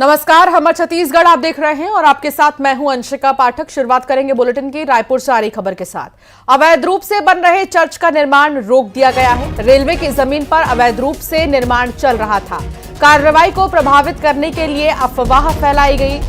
नमस्कार, हमर छत्तीसगढ़ आप देख रहे हैं और आपके साथ मैं हूं अंशिका पाठक। शुरुआत करेंगे बुलेटिन की रायपुर से आ रही खबर के साथ। अवैध रूप से बन रहे चर्च का निर्माण रोक दिया गया है। रेलवे की जमीन पर अवैध रूप से निर्माण चल रहा था। कार्रवाई को प्रभावित करने के लिए अफवाह फैलाई गई।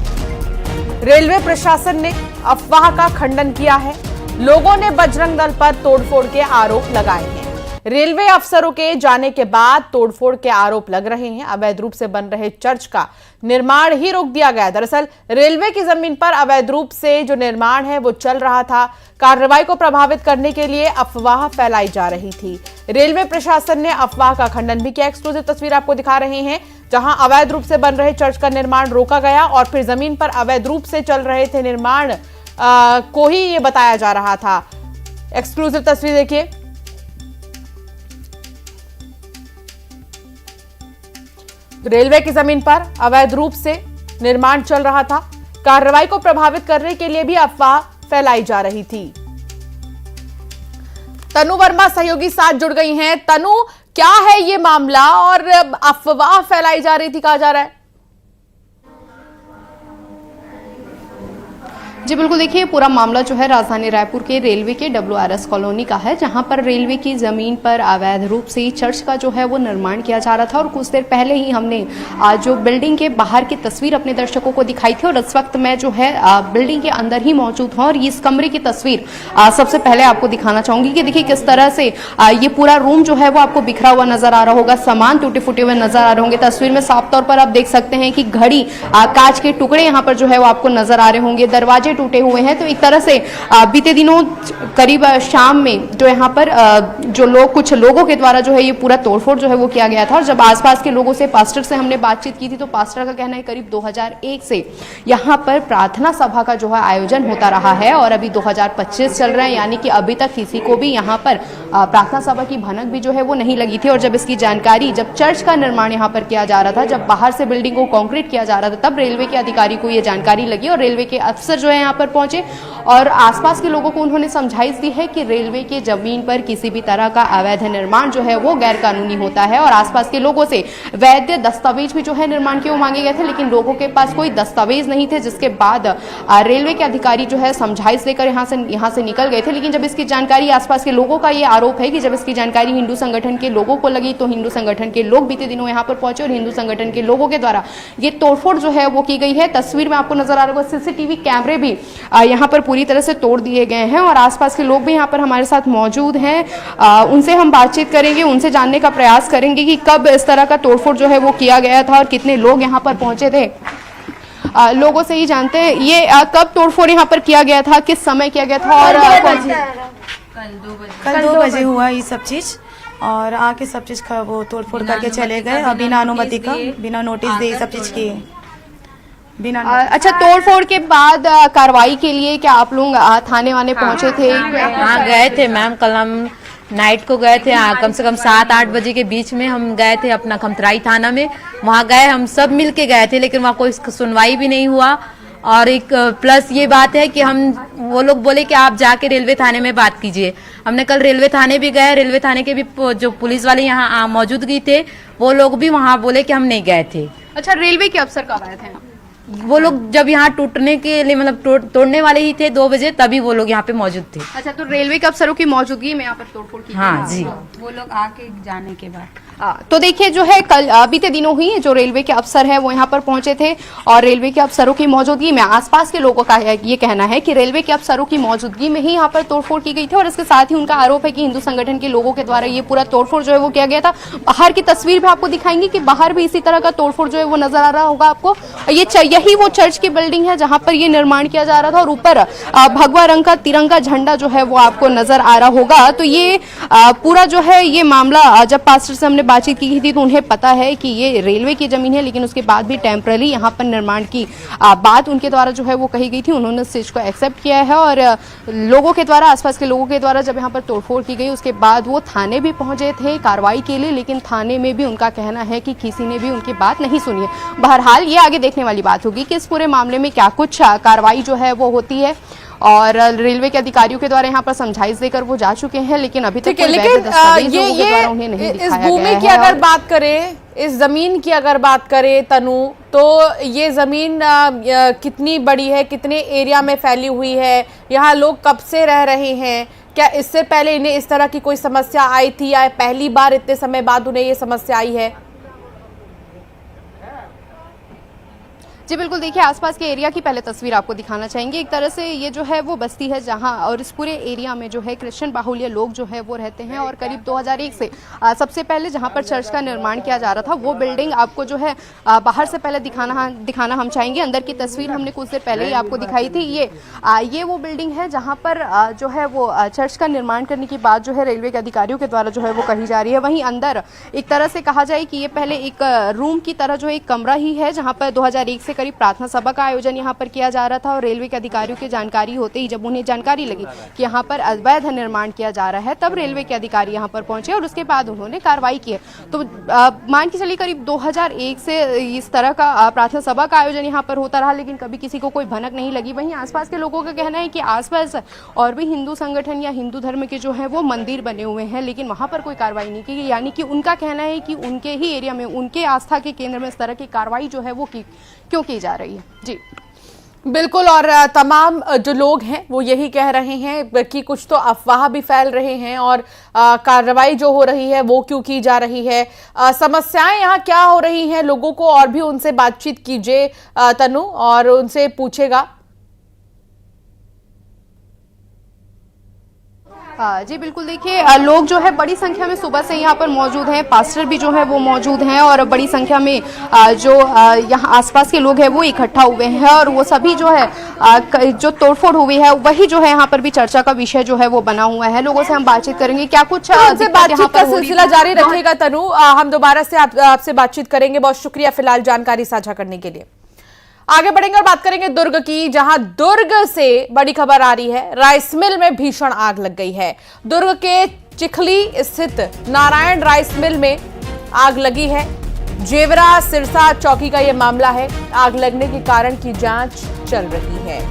रेलवे प्रशासन ने अफवाह का खंडन किया है। लोगों ने बजरंग दल पर तोड़फोड़ के आरोप लगाए हैं। रेलवे अफसरों के जाने के बाद तोड़फोड़ के आरोप लग रहे हैं। अवैध रूप से बन रहे चर्च का निर्माण ही रोक दिया गया। दरअसल रेलवे की जमीन पर अवैध रूप से जो निर्माण है वो चल रहा था। कार्रवाई को प्रभावित करने के लिए अफवाह फैलाई जा रही थी। रेलवे प्रशासन ने अफवाह का खंडन भी किया। एक्सक्लूसिव तस्वीर आपको दिखा रहे हैं जहां अवैध रूप से बन रहे चर्च का निर्माण रोका गया और फिर जमीन पर अवैध रूप से चल रहे थे निर्माण को ही ये बताया जा रहा था। एक्सक्लूसिव तस्वीर देखिए। रेलवे की जमीन पर अवैध रूप से निर्माण चल रहा था। कार्रवाई को प्रभावित करने के लिए भी अफवाह फैलाई जा रही थी। तनु वर्मा सहयोगी साथ जुड़ गई हैं। तनु, क्या है ये मामला और अफवाह फैलाई जा रही थी, कहा जा रहा है? जी बिल्कुल, देखिए पूरा मामला जो है राजधानी रायपुर के रेलवे के WRS कॉलोनी का है, जहां पर रेलवे की जमीन पर अवैध रूप से चर्च का जो है वो निर्माण किया जा रहा था। और कुछ देर पहले ही हमने जो बिल्डिंग के बाहर की तस्वीर अपने दर्शकों को दिखाई थी और इस वक्त मैं जो है बिल्डिंग के अंदर ही मौजूद हूँ और इस कमरे की तस्वीर सबसे पहले आपको दिखाना चाहूंगी कि देखिए किस तरह से ये पूरा रूम जो है वो आपको बिखरा हुआ नजर आ रहा होगा। सामान टूटे फूटे हुए नजर आ रहे होंगे। तस्वीर में साफ तौर पर आप देख सकते हैं कि घड़ी, कांच के टुकड़े यहाँ पर जो है वो आपको नजर आ रहे होंगे। दरवाजे टूटे हुए हैं। तो एक तरह से बीते दिनों करीब शाम में जो यहाँ पर कुछ लोगों के द्वारा जो है ये पूरा तोड़फोड़ जो है वो किया गया था। और जब आसपास के लोगों से, पास्टर से हमने बातचीत की थी तो पास्टर का कहना है करीब 2001 से यहाँ पर प्रार्थना सभा का जो है आयोजन होता रहा है और अभी 2025 चल रहा है, यानी कि अभी तक किसी को भी यहाँ पर प्रार्थना सभा की भनक भी जो है वो नहीं लगी थी। और जब इसकी जानकारी, जब चर्च का निर्माण यहाँ पर किया जा रहा था, जब बाहर से बिल्डिंग को कंक्रीट किया जा रहा था, तब रेलवे के अधिकारी को ये जानकारी लगी और रेलवे के अफसर जो है यहाँ पर पहुंचे और आसपास के लोगों को उन्होंने समझाइश दी है कि रेलवे की जमीन पर किसी भी तरह का अवैध निर्माण जो है वो गैर कानूनी होता है। और आसपास के लोगों से वैध दस्तावेज भी जो है निर्माण के वो मांगे गए थे, लेकिन लोगों के पास कोई दस्तावेज नहीं थे, जिसके बाद रेलवे के अधिकारी जो है समझाइश देकर यहाँ से निकल गए थे। लेकिन जब इसकी जानकारी, आसपास के लोगों का ये आरोप है कि जब इसकी जानकारी हिंदू संगठन के लोगों को लगी तो हिंदू संगठन के लोग बीते दिनों यहाँ पर पहुंचे और हिंदू संगठन के लोगों के द्वारा ये तोड़फोड़ जो है वो की गई है। तस्वीर में आपको नजर आ रहा होगा CCTV कैमरे भी यहाँ पर पूरी तरह से तोड़ दिए गए हैं और आसपास के लोग भी यहाँ पर हमारे साथ मौजूद हैं। उनसे हम बातचीत करेंगे, उनसे जानने का प्रयास करेंगे कि कब इस तरह का तोड़फोड़ जो है वो किया गया था और कितने लोग यहाँ पर पहुंचे थे। लोगों से ही जानते हैं ये कब तोड़फोड़ यहाँ पर किया गया था, किस समय किया गया था। और कल 2 बजे हुआ ये सब चीज और आके सब चीज का वो तोड़फोड़ करके चले गए बिना अनुमति का, बिना नोटिस दिए सब चीज किए बिना। अच्छा, तोड़फोड़ के बाद कार्रवाई के लिए क्या आप लोग थाने वाने पहुंचे थे? हाँ गए थे मैम, कल हम नाइट को गए थे। कम से कम 7-8 बजे के बीच में हम गए थे अपना खमतराई थाना में। वहाँ गए, हम सब मिल के गए थे, लेकिन वहाँ कोई सुनवाई भी नहीं हुआ। और एक प्लस ये बात है कि वो लोग बोले कि आप जाके रेलवे थाने में बात कीजिए। हमने कल रेलवे थाने भी गए, रेलवे थाने के भी जो पुलिस वाले यहाँ मौजूदगी थे वो लोग भी वहाँ बोले कि हम नहीं गए थे। अच्छा, रेलवे के अफसर कब आए थे? वो लोग जब यहाँ टूटने के लिए, मतलब तोड़ने वाले ही थे 2 बजे, तभी वो लोग यहाँ पे मौजूद थे। अच्छा, तो रेलवे के अफसरों की मौजूदगी में यहाँ पर तोड़फोड़ की? हाँ जी, वो लोग आके जाने के बाद। तो देखिए जो है कल बीते दिनों ही जो रेलवे के अफसर हैं वो यहाँ पर पहुंचे थे और रेलवे के अफसरों की मौजूदगी में आसपास के लोगों का ये कहना है कि रेलवे के अफसरों की मौजूदगी में ही यहाँ पर तोड़फोड़ की गई थी। और इसके साथ ही उनका आरोप है कि हिंदू संगठन के लोगों के द्वारा ये पूरा तोड़फोड़ जो है वो किया गया था। बाहर की तस्वीर भी आपको दिखाएंगे कि बाहर भी इसी तरह का तोड़फोड़ जो है वो नजर आ रहा होगा आपको। यही वो चर्च की बिल्डिंग है जहाँ पर ये निर्माण किया जा रहा था और ऊपर भगवा रंग का तिरंगा झंडा जो है वो आपको नजर आ रहा होगा। तो ये पूरा जो है ये मामला, जब पास्टर से हमने बातचीत की थी तो उन्हें पता है कि ये रेलवे की जमीन है, लेकिन उसके बाद भी टेम्पररी यहाँ पर निर्माण की बात उनके द्वारा जो है वो कही गई थी। उन्होंने इस चीज को एक्सेप्ट किया है और लोगों के द्वारा, आसपास के लोगों के द्वारा जब यहाँ पर तोड़फोड़ की गई उसके बाद वो थाने भी पहुंचे थे कार्रवाई के लिए, लेकिन थाने में भी उनका कहना है कि किसी ने भी उनकी बात नहीं सुनी है। बहरहाल ये आगे देखने वाली बात होगी कि इस पूरे मामले में क्या कुछ कार्रवाई जो है वो होती है। और रेलवे के अधिकारियों के द्वारा यहाँ पर समझाइश देकर वो जा चुके हैं, लेकिन अभी तक लेकिन इस भूमि की अगर बात करें इस जमीन की अगर बात करें तनु, तो ये जमीन कितनी बड़ी है, कितने एरिया में फैली हुई है, यहाँ लोग कब से रह रहे हैं, क्या इससे पहले इन्हें इस तरह की कोई समस्या आई थी या पहली बार इतने समय बाद उन्हें ये समस्या आई है? जी बिल्कुल, देखिए आसपास के एरिया की पहले तस्वीर आपको दिखाना चाहेंगे। एक तरह से ये जो है वो बस्ती है जहां, और इस पूरे एरिया में जो है क्रिश्चियन बाहुल्य लोग जो है वो रहते हैं। और करीब 2001 से सबसे पहले जहां पर चर्च का निर्माण किया जा रहा था वो बिल्डिंग आपको जो है बाहर से पहले दिखाना हम चाहेंगे। अंदर की तस्वीर हमने कुछ देर पहले ही आपको दिखाई थी। ये वो बिल्डिंग है जहाँ पर जो है वो चर्च का निर्माण करने की बात जो है रेलवे के अधिकारियों के द्वारा जो है वो कही जा रही है। वहीं अंदर एक तरह से कहा जाए कि ये पहले एक रूम की तरह जो एक कमरा ही है जहाँ पर 2001 से करीब प्रार्थना सभा का आयोजन यहाँ पर किया जा रहा था। और रेलवे के अधिकारियों की जानकारी होते ही, जब उन्हें जानकारी लगी कि यहाँ पर अवैध निर्माण किया जा रहा है, तब रेलवे के अधिकारी यहाँ पर पहुंचे और उसके बाद उन्होंने कार्रवाई की है। तो मान के चलिए करीब 2001 से इस तरह का प्रार्थना सभा का आयोजन यहाँ पर होता रहा, लेकिन कभी किसी को कोई भनक नहीं लगी। वहीं आसपास के लोगों का कहना है कि आसपास और भी हिंदू संगठन या हिंदू धर्म के जो है वो मंदिर बने हुए हैं, लेकिन वहां पर कोई कार्रवाई नहीं की गई। यानी कि उनका कहना है कि उनके ही एरिया में, उनके आस्था के केंद्र में इस तरह की कार्रवाई जो है वो क्यों की जा रही है। जी बिल्कुल, और तमाम जो लोग हैं वो यही कह रहे हैं कि कुछ तो अफवाह भी फैल रहे हैं और कार्रवाई जो हो रही है वो क्यों की जा रही है, समस्याएं यहाँ क्या हो रही हैं लोगों को, और भी उनसे बातचीत कीजिए तनु और उनसे पूछेगा। जी बिल्कुल, देखिए लोग जो है बड़ी संख्या में सुबह से यहाँ पर मौजूद हैं, पास्टर भी जो है वो मौजूद हैं और बड़ी संख्या में जो यहाँ आसपास के लोग हैं वो इकट्ठा हुए हैं। और वो सभी जो है जो तोड़फोड़ हुई है वही जो है यहाँ पर भी चर्चा का विषय जो है वो बना हुआ है। लोगों से हम बातचीत करेंगे, क्या कुछ उनसे बातचीत का सिलसिला जारी रखेगा तनु, हम दोबारा से आपसे बातचीत करेंगे। बहुत शुक्रिया फिलहाल जानकारी साझा करने के लिए। आगे बढ़ेंगे और बात करेंगे दुर्ग की, जहां दुर्ग से बड़ी खबर आ रही है। राइस मिल में भीषण आग लग गई है। दुर्ग के चिखली स्थित नारायण राइस मिल में आग लगी है। जेवरा सिरसा चौकी का यह मामला है। आग लगने के कारण की जांच चल रही है।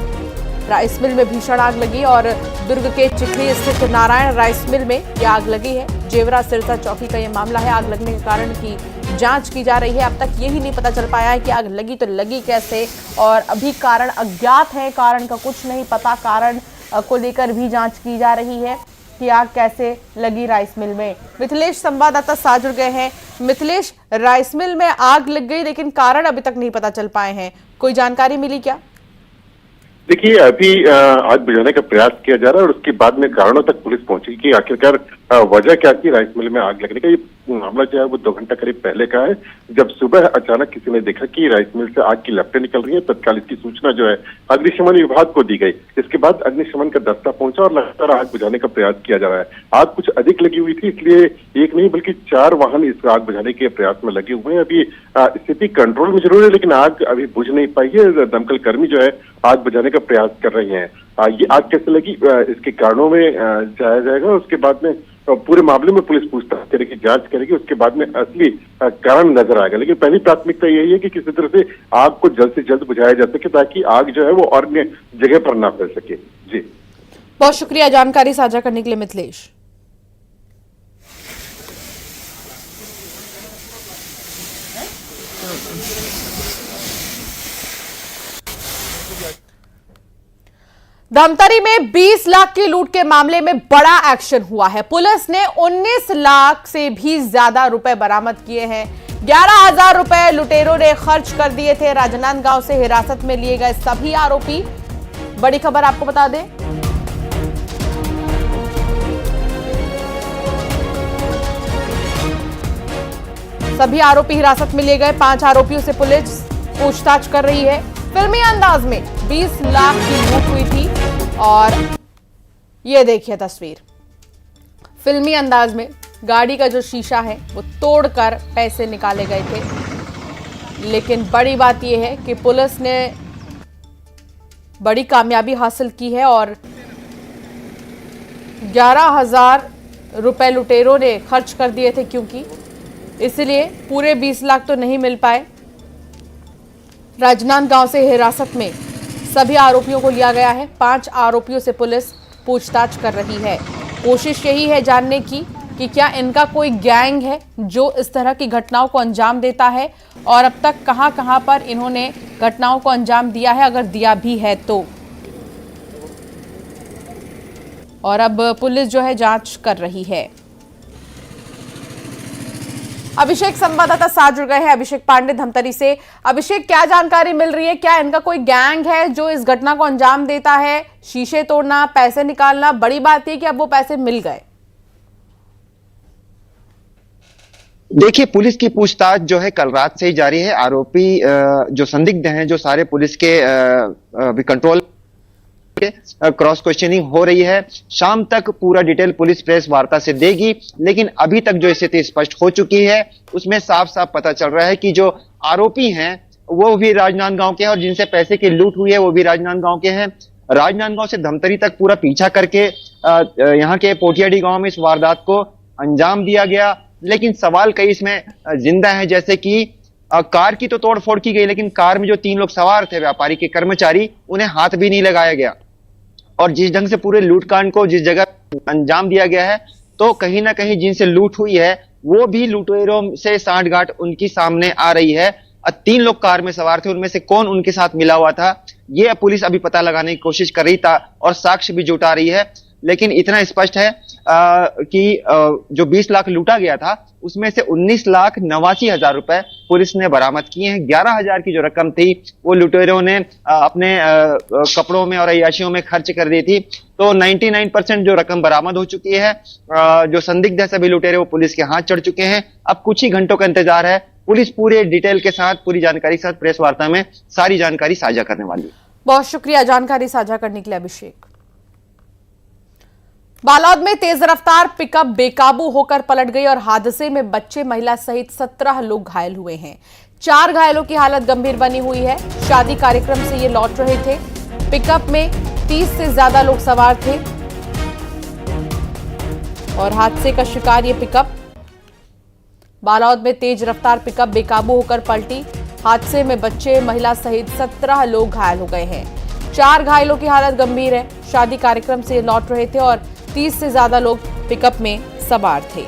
राइस मिल में भीषण आग लगी और दुर्ग के चिखली स्थित नारायण राइस मिल में यह आग लगी है। जेवरा सिरसा चौकी का यह मामला है। आग लगने के कारण की जांच की जा रही है। अब तक यही नहीं पता चल पाया है कि आग लगी तो लगी कैसे, और अभी कारण अज्ञात है, कारण का कुछ नहीं पता। कारण को लेकर भी जांच की जा रही है कि आग कैसे लगी राइस मिल में। मिथिलेश संवाददाता साथ जुड़ गए हैं। मिथिलेश, राइस मिल में आग लग गई लेकिन कारण अभी तक नहीं पता चल पाए हैं, कोई जानकारी मिली क्या? देखिए, अभी आग बुझाने का प्रयास किया जा रहा है और उसके बाद में कारणों तक पुलिस पहुंची कि आखिरकार वजह क्या थी राइस मिल में आग लगने का। ये मामला जो है वो 2 घंटा करीब पहले का है, जब सुबह अचानक किसी ने देखा कि राइस मिल से आग की लपटें निकल रही है। तत्काल इसकी सूचना जो है अग्निशमन विभाग को दी गई। इसके बाद अग्निशमन का दस्ता पहुंचा और लगातार आग बुझाने का प्रयास किया जा रहा है। आग कुछ अधिक लगी हुई थी, इसलिए एक नहीं बल्कि 4 वाहन इस आग बुझाने के प्रयास में लगे हुए हैं। अभी स्थिति कंट्रोल में जरूर है, लेकिन आग अभी बुझ नहीं पाई है। दमकल कर्मी जो है आग बुझाने का प्रयास कर रहे हैं। ये आग कैसे लगी इसके कारणों में जाया जाएगा। उसके बाद में पूरे मामले में पुलिस पूछताछ करेगी, जांच करेगी, उसके बाद में असली कारण नजर आएगा। लेकिन पहली प्राथमिकता यही है कि किसी तरह से आग को जल्द से जल्द बुझाया जा सके ताकि आग जो है वो और जगह पर ना फैल सके। जी बहुत शुक्रिया जानकारी साझा करने के लिए मिथिलेश। धमतरी में 20 लाख की लूट के मामले में बड़ा एक्शन हुआ है। पुलिस ने 19 लाख से भी ज्यादा रुपए बरामद किए हैं। 11,000 रुपए लुटेरों ने खर्च कर दिए थे। राजनांदगांव से हिरासत में लिए गए सभी आरोपी, बड़ी खबर आपको बता दें, सभी आरोपी हिरासत में लिए गए। 5 आरोपियों से पुलिस पूछताछ कर रही है। फिल्मी अंदाज में 20 लाख की लूट हुई थी और ये देखिए तस्वीर। फिल्मी अंदाज में गाड़ी का जो शीशा है वो तोड़कर पैसे निकाले गए थे। लेकिन बड़ी बात यह है कि पुलिस ने बड़ी कामयाबी हासिल की है और 11,000 रुपए लुटेरों ने खर्च कर दिए थे, क्योंकि इसलिए पूरे 20 लाख तो नहीं मिल पाए। राजनांदगांव से हिरासत में सभी आरोपियों को लिया गया है। 5 आरोपियों से पुलिस पूछताछ कर रही है। कोशिश यही है जानने की कि क्या इनका कोई गैंग है जो इस तरह की घटनाओं को अंजाम देता है और अब तक कहां-कहां पर इन्होंने घटनाओं को अंजाम दिया है, अगर दिया भी है तो। और अब पुलिस जो है जांच कर रही है। अभिषेक संवाददाता साथ जुड़ गए हैं, अभिषेक पांडे धमतरी से। अभिषेक, क्या जानकारी मिल रही है? क्या इनका कोई गैंग है जो इस घटना को अंजाम देता है? शीशे तोड़ना, पैसे निकालना, बड़ी बात है कि अब वो पैसे मिल गए। देखिए, पुलिस की पूछताछ जो है कल रात से ही जारी है। आरोपी जो संदिग्ध हैं, जो सारे पुलिस के कंट्रोल क्रॉस क्वेश्चनिंग हो रही है। शाम तक पूरा डिटेल पुलिस प्रेस वार्ता से देगी, लेकिन अभी तक जो स्थिति स्पष्ट हो चुकी है उसमें साफ साफ पता चल रहा है कि जो आरोपी हैं वो भी राजनांदगांव के हैं और जिनसे पैसे की लूट हुई है वो भी राजनांदगांव के हैं। राजनांदगांव से धमतरी तक पूरा पीछा करके यहाँ के पोटियाडी गांव में इस वारदात को अंजाम दिया गया। लेकिन सवाल कई इसमें जिंदा है, जैसे कि कार की तो तोड़फोड़ की गई, लेकिन कार में जो 3 लोग सवार थे, व्यापारी के कर्मचारी, उन्हें हाथ भी नहीं लगाया गया। और जिस ढंग से पूरे लूटकांड को जिस जगह अंजाम दिया गया है, तो कहीं ना कहीं जिनसे लूट हुई है वो भी लुटेरों से सांठगांठ उनकी सामने आ रही है। 3 लोग कार में सवार थे, उनमें से कौन उनके साथ मिला हुआ था ये पुलिस अभी पता लगाने की कोशिश कर रही था और साक्ष्य भी जुटा रही है। लेकिन इतना स्पष्ट है कि जो 20 लाख लूटा गया था उसमें से 19,89,000 रुपए पुलिस ने बरामद किए हैं। 11,000 की जो रकम थी वो लुटेरों ने अपने कपड़ों में और अय्याशियों में खर्च कर दी थी। तो 99% जो रकम बरामद हो चुकी है। जो संदिग्ध है सभी लुटेरे वो पुलिस के हाथ चढ़ चुके हैं। अब कुछ ही घंटों का इंतजार है। पुलिस पूरे डिटेल के साथ, पूरी जानकारी के साथ प्रेस वार्ता में सारी जानकारी साझा करने वाली है। बहुत शुक्रिया जानकारी साझा करने के लिए अभिषेक। बालोद में तेज रफ्तार पिकअप बेकाबू होकर पलट गई और हादसे में बच्चे, महिला सहित 17 लोग घायल हुए हैं। 4 घायलों की हालत गंभीर बनी हुई है। शादी कार्यक्रम से ये लौट रहे थे। पिकअप में 30 से ज्यादा लोग सवार थे और हादसे का शिकार ये पिकअप। बालोद में तेज रफ्तार पिकअप बेकाबू होकर पलटी। हादसे में बच्चे, महिला सहित 17 लोग घायल हो गए हैं। 4 घायलों की हालत गंभीर है। शादी कार्यक्रम से लौट रहे थे और 30 से ज्यादा लोग पिकअप में सवार थे।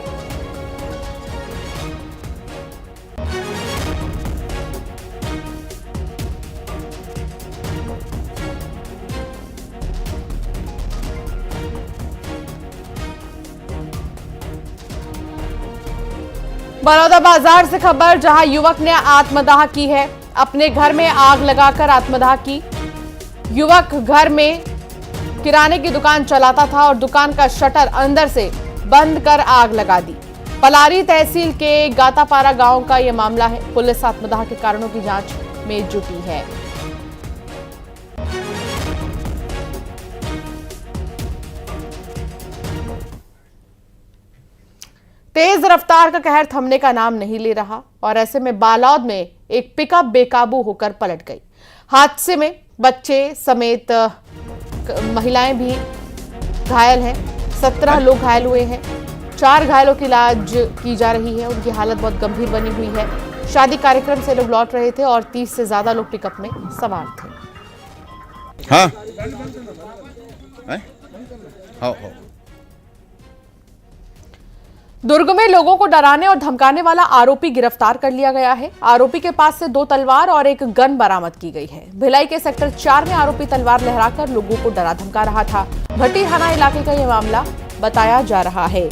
बड़ौदा बाजार से खबर, जहां युवक ने आत्मदाह की है। अपने घर में आग लगाकर आत्मदाह की। युवक घर में किराने की दुकान चलाता था और दुकान का शटर अंदर से बंद कर आग लगा दी। पलारी तहसील के गातापारा गांव का यह मामला है। पुलिस आत्मदाह के कारणों की जांच में जुटी है। तेज रफ्तार का कहर थमने का नाम नहीं ले रहा और ऐसे में बालोद में एक पिकअप बेकाबू होकर पलट गई। हादसे में बच्चे समेत महिलाएं भी घायल हैं। 17 लोग घायल हुए हैं। 4 घायलों की इलाज की जा रही है। उनकी हालत बहुत गंभीर बनी हुई है। शादी कार्यक्रम से लोग लौट रहे थे और 30 से ज्यादा लोग पिकअप में सवार थे। हाँ हाँ। दुर्ग में लोगों को डराने और धमकाने वाला आरोपी गिरफ्तार कर लिया गया है। आरोपी के पास से 2 तलवार और एक गन बरामद की गई है। भिलाई के सेक्टर 4 में आरोपी तलवार लहराकर लोगों को डरा धमका रहा था। भट्टी थाना इलाके का यह मामला बताया जा रहा है।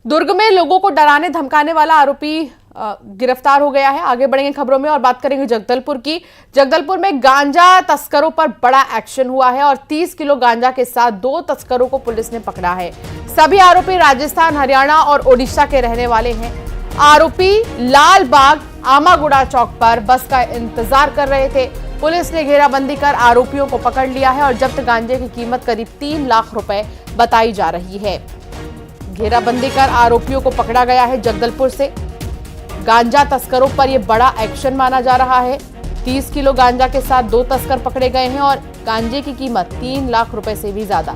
दुर्ग में लोगों को डराने धमकाने वाला आरोपी गिरफ्तार हो गया है। आगे बढ़ेंगे खबरों में और बात करेंगे जगदलपुर की। जगदलपुर में गांजा तस्करों पर बड़ा एक्शन हुआ है और 30 किलो गांजा के साथ 2 तस्करों को पुलिस ने पकड़ा है। सभी आरोपी राजस्थान, हरियाणा और ओडिशा के रहने वाले हैं। आरोपी लालबाग आमागुड़ा चौक पर बस का इंतजार कर रहे थे। पुलिस ने घेराबंदी कर आरोपियों को पकड़ लिया है और जब्त गांजे की कीमत करीब 3 लाख रुपए बताई जा रही है। घेराबंदी कर आरोपियों को पकड़ा गया है। जगदलपुर से गांजा तस्करों पर यह बड़ा एक्शन माना जा रहा है। 30 किलो गांजा के साथ 2 तस्कर पकड़े गए हैं और गांजे की कीमत 3 लाख रुपए से भी ज्यादा।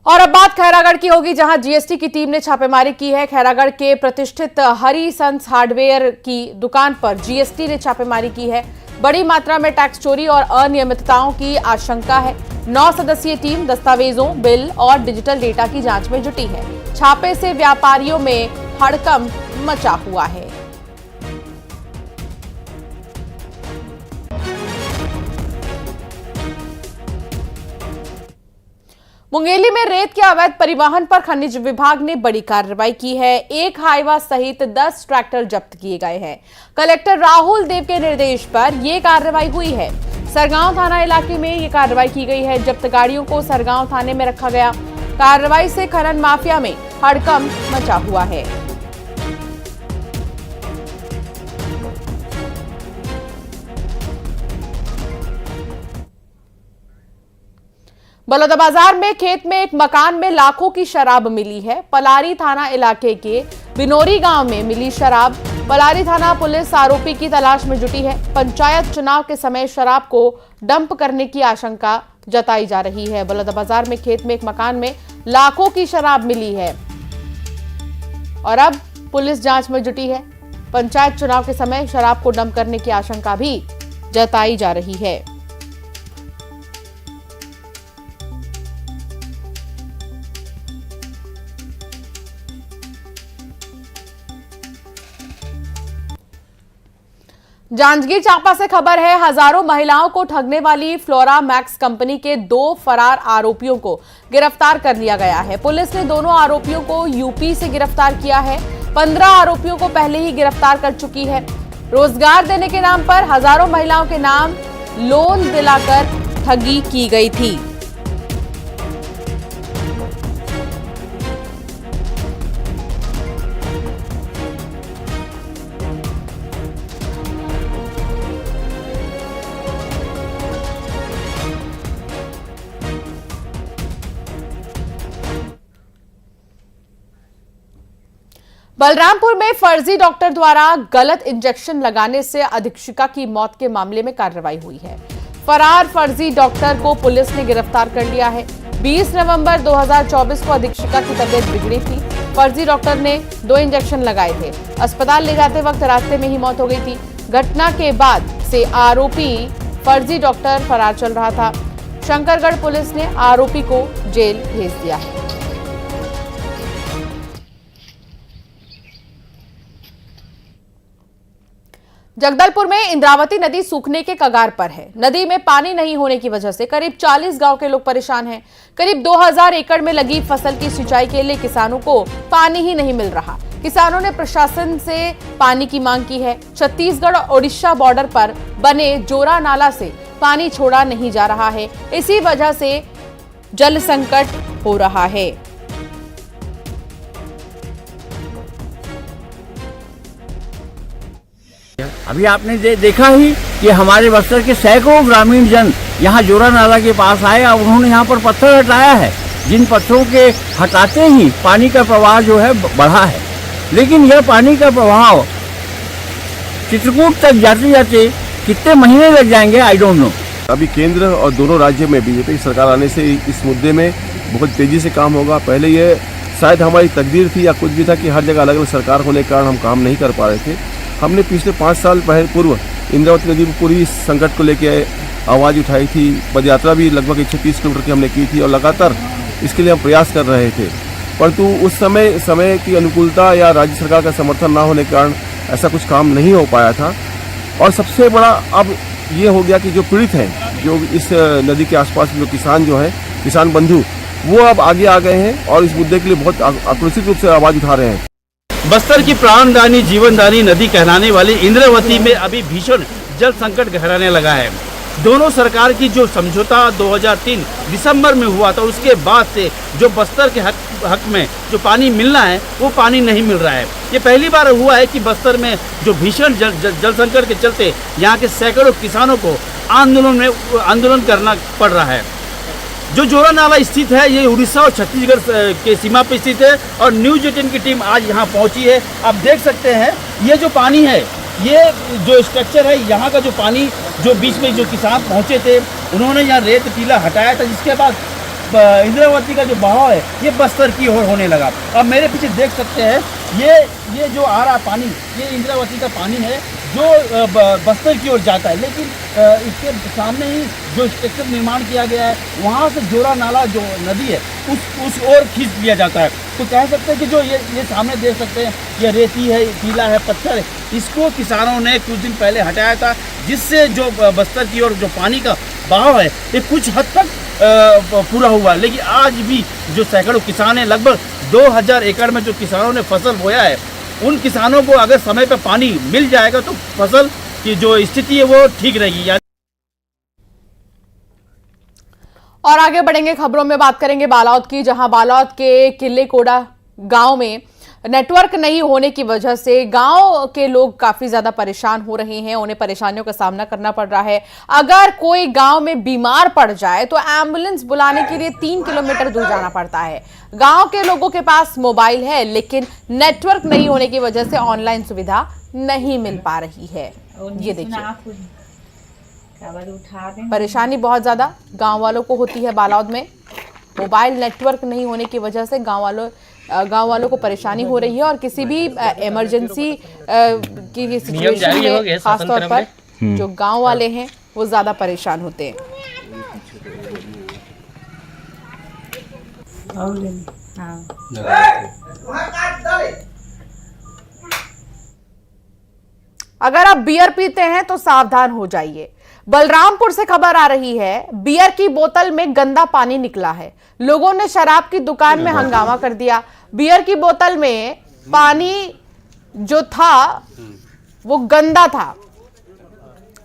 और अब बात खैरागढ़ की होगी, जहां जीएसटी की टीम ने छापेमारी की है। खैरागढ़ के प्रतिष्ठित हरी सन्स हार्डवेयर की दुकान पर जीएसटी ने छापेमारी की है। बड़ी मात्रा में टैक्स चोरी और अनियमितताओं की आशंका है। 9 सदस्यीय टीम दस्तावेजों, बिल और डिजिटल डेटा की जांच में जुटी है। छापे से व्यापारियों में हड़कंप मचा हुआ है। मुंगेली में रेत के अवैध परिवहन पर खनिज विभाग ने बड़ी कार्रवाई की है। एक हाईवा सहित 10 ट्रैक्टर जब्त किए गए हैं। कलेक्टर राहुल देव के निर्देश पर यह कार्रवाई हुई है। सरगांव थाना इलाके में यह कार्रवाई की गई है। जब्त गाड़ियों को सरगांव थाने में रखा गया। कार्रवाई से खनन माफिया में हड़कंप मचा हुआ है। बलौदाबाजार में खेत में एक मकान में लाखों की शराब मिली है। पलारी थाना इलाके के बिनोरी गांव में मिली शराब। पलारी थाना पुलिस आरोपी की तलाश में जुटी है। पंचायत चुनाव के समय शराब को डंप करने की आशंका जताई जा रही है। बलौदाबाजार में खेत में एक मकान में लाखों की शराब मिली है और अब पुलिस जांच में जुटी है। पंचायत चुनाव के समय शराब को डंप करने की आशंका भी जताई जा रही है। जांजगीर चांपा से खबर है, हजारों महिलाओं को ठगने वाली फ्लोरा मैक्स कंपनी के 2 फरार आरोपियों को गिरफ्तार कर लिया गया है। पुलिस ने दोनों आरोपियों को यूपी से गिरफ्तार किया है। 15 आरोपियों को पहले ही गिरफ्तार कर चुकी है। रोजगार देने के नाम पर हजारों महिलाओं के नाम लोन दिलाकर ठगी की गई थी। बलरामपुर में फर्जी डॉक्टर द्वारा गलत इंजेक्शन लगाने से अधीक्षिका की मौत के मामले में कार्रवाई हुई है। फरार फर्जी डॉक्टर को पुलिस ने गिरफ्तार कर लिया है। 20 नवंबर 2024 को अधीक्षिका की तबीयत बिगड़ी थी। फर्जी डॉक्टर ने 2 इंजेक्शन लगाए थे। अस्पताल ले जाते वक्त रास्ते में ही मौत हो गई थी। घटना के बाद से आरोपी फर्जी डॉक्टर फरार चल रहा था। शंकरगढ़ पुलिस ने आरोपी को जेल भेज दिया है। जगदलपुर में इंद्रावती नदी सूखने के कगार पर है। नदी में पानी नहीं होने की वजह से करीब 40 गांव के लोग परेशान हैं। करीब 2000 एकड़ में लगी फसल की सिंचाई के लिए किसानों को पानी ही नहीं मिल रहा। किसानों ने प्रशासन से पानी की मांग की है। छत्तीसगढ़ और ओडिशा बॉर्डर पर बने जोरा नाला से पानी छोड़ा नहीं जा रहा है। इसी वजह से जल संकट हो रहा है। अभी आपने देखा ही कि हमारे बस्तर के सैकड़ों ग्रामीण जन यहाँ जोरा नाला के पास आए और उन्होंने यहाँ पर पत्थर हटाया है। जिन पत्थरों के हटाते ही पानी का प्रवाह जो है बढ़ा है, लेकिन यह पानी का प्रवाह चित्रकूट तक जाते जाते कितने महीने लग जाएंगे, आई डोंट नो। अभी केंद्र और दोनों राज्यों में बीजेपी की सरकार आने से इस मुद्दे में बहुत तेजी से काम होगा। पहले ये शायद हमारी तकदीर थी या कुछ भी था कि हर जगह अलग अलग सरकार होने के कारण हम काम नहीं कर पा रहे थे। हमने पिछले 5 साल पूर्व इंद्रावती नदी पर पूरी संकट को लेकर आवाज़ उठाई थी। पदयात्रा भी लगभग 130 किलोमीटर की हमने की थी और लगातार इसके लिए हम प्रयास कर रहे थे, परंतु उस समय की अनुकूलता या राज्य सरकार का समर्थन ना होने के कारण ऐसा कुछ काम नहीं हो पाया था। और सबसे बड़ा अब ये हो गया कि जो पीड़ित हैं, जो इस नदी के आसपास जो किसान बंधु, वो अब आगे आ गए हैं और इस मुद्दे के लिए बहुत आक्रोशित रूप से आवाज़ उठा रहे हैं। बस्तर की प्राणदानी जीवनदानी नदी कहलाने वाली इंद्रावती में अभी भीषण जल संकट गहराने लगा है। दोनों सरकार की जो समझौता 2003 दिसंबर में हुआ था, उसके बाद से जो बस्तर के हक में जो पानी मिलना है वो पानी नहीं मिल रहा है। ये पहली बार हुआ है कि बस्तर में जो भीषण जल संकट के चलते यहाँ के सैकड़ों किसानों को आंदोलन करना पड़ रहा है। जो जोरा नाला स्थित है ये उड़ीसा और छत्तीसगढ़ के सीमा पर स्थित है और न्यूज़ 18 की टीम आज यहाँ पहुँची है। आप देख सकते हैं ये जो पानी है, ये जो स्ट्रक्चर है, यहाँ का जो पानी जो बीच में जो किसान पहुँचे थे, उन्होंने यहाँ रेत टीला हटाया था, जिसके बाद इंद्रावती का जो बहाव है ये बस्तर की ओर होने लगा। अब मेरे पीछे देख सकते हैं ये जो आ रहा पानी, ये इंद्रावती का पानी है जो बस्तर की ओर जाता है, लेकिन इसके सामने ही जो स्ट्रक्चर निर्माण किया गया है वहाँ से जोरा नाला जो नदी है उस ओर खींच लिया जाता है। तो कह सकते हैं कि जो ये सामने देख सकते हैं ये रेती है, टीला है, पत्थर है, इसको किसानों ने कुछ दिन पहले हटाया था, जिससे जो बस्तर की ओर जो पानी का बहाव है ये कुछ हद तक पूरा हुआ। लेकिन आज भी जो सैकड़ों किसान हैं, लगभग 2000 एकड़ में जो किसानों ने फसल बोया है, उन किसानों को अगर समय पर पानी मिल जाएगा तो फसल की जो स्थिति है वो ठीक रहेगी। और आगे बढ़ेंगे, खबरों में बात करेंगे बालोद की, जहां बालोद के किले कोड़ा गांव में नेटवर्क नहीं होने की वजह से गांव के लोग काफी ज्यादा परेशान हो रहे हैं, उन्हें परेशानियों का सामना करना पड़ रहा है। अगर कोई गांव में बीमार पड़ जाए तो एम्बुलेंस बुलाने के लिए 3 किलोमीटर दूर जाना पड़ता है। गांव के लोगों के पास मोबाइल है, लेकिन नेटवर्क नहीं होने की वजह से ऑनलाइन सुविधा नहीं मिल पा रही है। ये देखिए, परेशानी बहुत ज्यादा गांव वालों को होती है। बालोद में मोबाइल नेटवर्क नहीं होने की वजह से गांव वालों को परेशानी हो रही है और किसी भी इमरजेंसी की सिचुएशन में खासतौर पर जो गांव वाले हैं वो ज्यादा परेशान होते हैं। अगर आप बियर पीते हैं तो सावधान हो जाइए। बलरामपुर से खबर आ रही है, बियर की बोतल में गंदा पानी निकला है। लोगों ने शराब की दुकान में हंगामा कर दिया। बियर की बोतल में पानी जो था वो गंदा था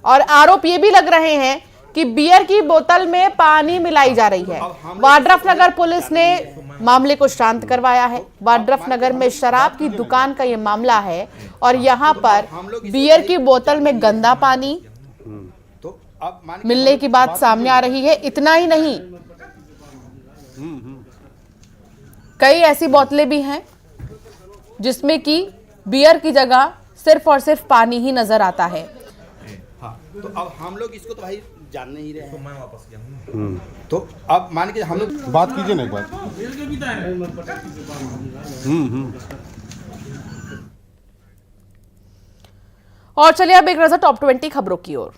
और आरोप ये भी लग रहे हैं कि बियर की बोतल में पानी मिलाई जा रही है। वाड्रफनगर पुलिस ने मामले को शांत करवाया है। वाड्रफनगर में शराब की दुकान का ये मामला है और यहाँ पर बियर की बोतल में गंदा पानी मिलने की बात सामने आ रही है। इतना ही नहीं, कई ऐसी बोतलें भी हैं जिसमें कि बियर की जगह सिर्फ और सिर्फ पानी ही नजर आता है। हाँ, तो अब हम लोग इसको तो भाई जान नहीं रहे हैं। तो मैं वापस गया हूँ। तो अब मान के हम लोग बात कीजिए ना एक बार। और चलिए अब एक नजर टॉप 20 खबरों की ओर।